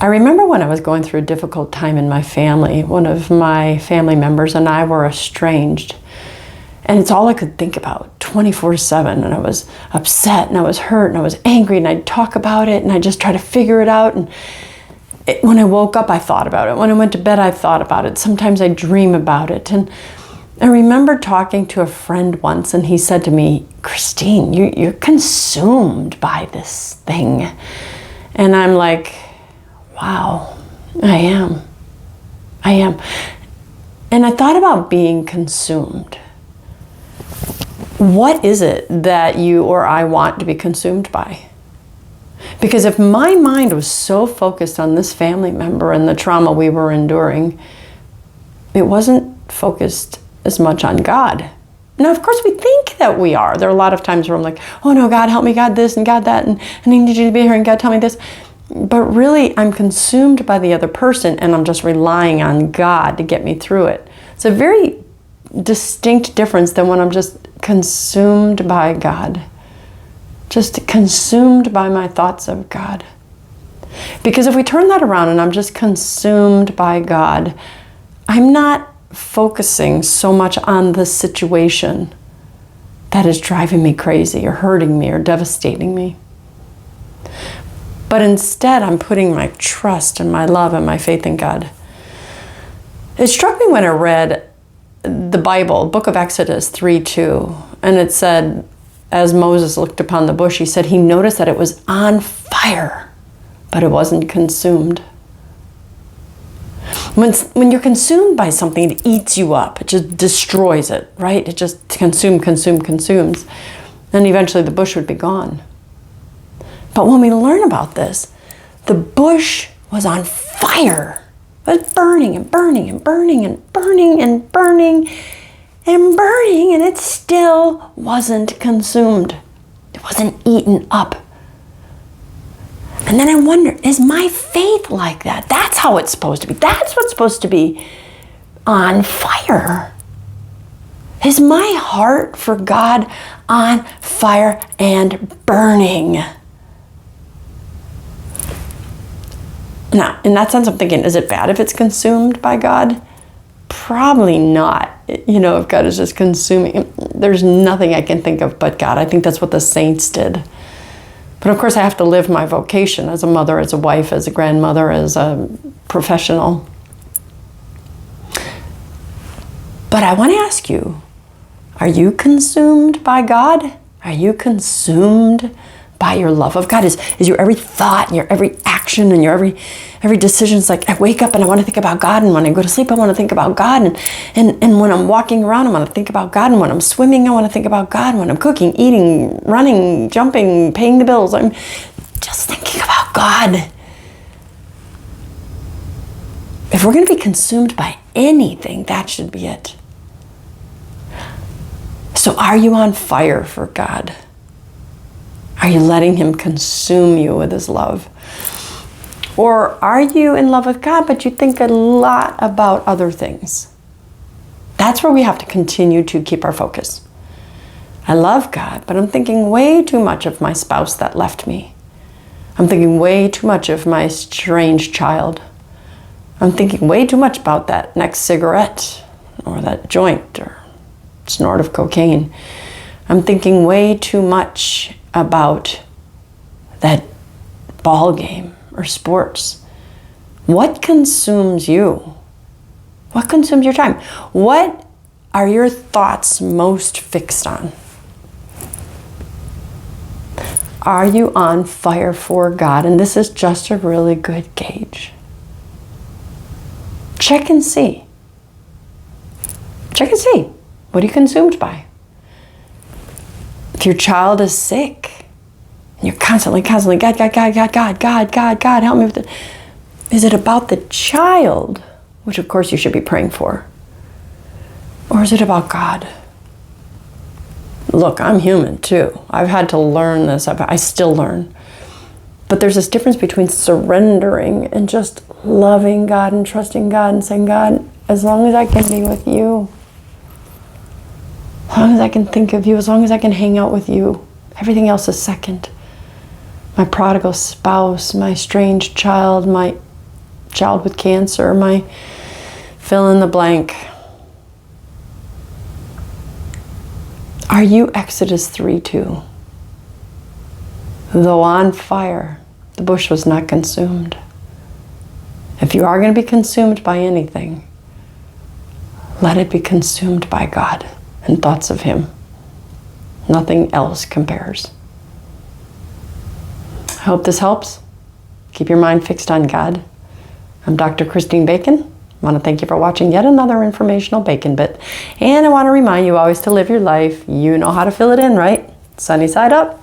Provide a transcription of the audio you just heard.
I remember when I was going through a difficult time in my family, one of my family members and I were estranged. And it's all I could think about 24/7. And I was upset and I was hurt and I was angry and I'd talk about it and I'd just try to figure it out. And when I woke up, I thought about it. When I went to bed, I thought about it. Sometimes I dream about it. And I remember talking to a friend once and he said to me, Christine, you're consumed by this thing. And I'm like, wow, I am. And I thought about being consumed. What is it that you or I want to be consumed by? Because if my mind was so focused on this family member and the trauma we were enduring, it wasn't focused as much on God. Now, of course, we think that we are. There are a lot of times where I'm like, oh no, God help me, God this and God that, and I need you to be here and God tell me this. But really, I'm consumed by the other person and I'm just relying on God to get me through it. It's a very distinct difference than when I'm just consumed by God. Just consumed by my thoughts of God. Because if we turn that around and I'm just consumed by God, I'm not focusing so much on the situation that is driving me crazy or hurting me or devastating me. But instead, I'm putting my trust and my love and my faith in God. It struck me when I read the Bible, book of Exodus 3:2, and it said, as Moses looked upon the bush, he said he noticed that it was on fire, but it wasn't consumed. When you're consumed by something, it eats you up. It just destroys it, right? It just consumes. Then eventually the bush would be gone. But when we learn about this, the bush was on fire. It was burning and burning and burning and burning and burning and burning, and it still wasn't consumed. It wasn't eaten up. And then I wonder, is my faith like that? That's how it's supposed to be. That's what's supposed to be on fire. Is my heart for God on fire and burning? Now, in that sense, I'm thinking, is it bad if it's consumed by God? Probably not. You know, if God is just consuming, there's nothing I can think of but God. I think that's what the saints did. But of course, I have to live my vocation as a mother, as a wife, as a grandmother, as a professional. But I want to ask you, are you consumed by God? Are you consumed by your love of God? Is your every thought and your every action and your every decision, it's like I wake up and I want to think about God, and when I go to sleep I want to think about God, and when I'm walking around I want to think about God, and when I'm swimming I want to think about God, when I'm cooking, eating, running, jumping, paying the bills, I'm just thinking about God. If we're going to be consumed by anything, that should be it. So are you on fire for God? Are you letting him consume you with his love? Or are you in love with God, but you think a lot about other things? That's where we have to continue to keep our focus. I love God, but I'm thinking way too much of my spouse that left me. I'm thinking way too much of my estranged child. I'm thinking way too much about that next cigarette or that joint or snort of cocaine. I'm thinking way too much about that ball game or sports. What consumes you? What consumes your time? What are your thoughts most fixed on? Are you on fire for God? And this is just a really good gauge. Check and see. Check and see. What are you consumed by? If your child is sick, and you're constantly, God, help me with it. Is it about the child, which of course you should be praying for? Or is it about God? Look, I'm human too. I've had to learn this. I still learn. But there's this difference between surrendering and just loving God and trusting God and saying, God, as long as I can be with you, as long as I can think of you, as long as I can hang out with you, everything else is second. My prodigal spouse, my estranged child, my child with cancer, my fill in the blank. Are you Exodus 3:2? Though on fire, the bush was not consumed. If you are going to be consumed by anything, let it be consumed by God and thoughts of Him. Nothing else compares. I hope this helps. Keep your mind fixed on God. I'm Dr. Christine Bacon. I want to thank you for watching yet another informational Bacon Bit. And I want to remind you always to live your life. You know how to fill it in, right? Sunny side up.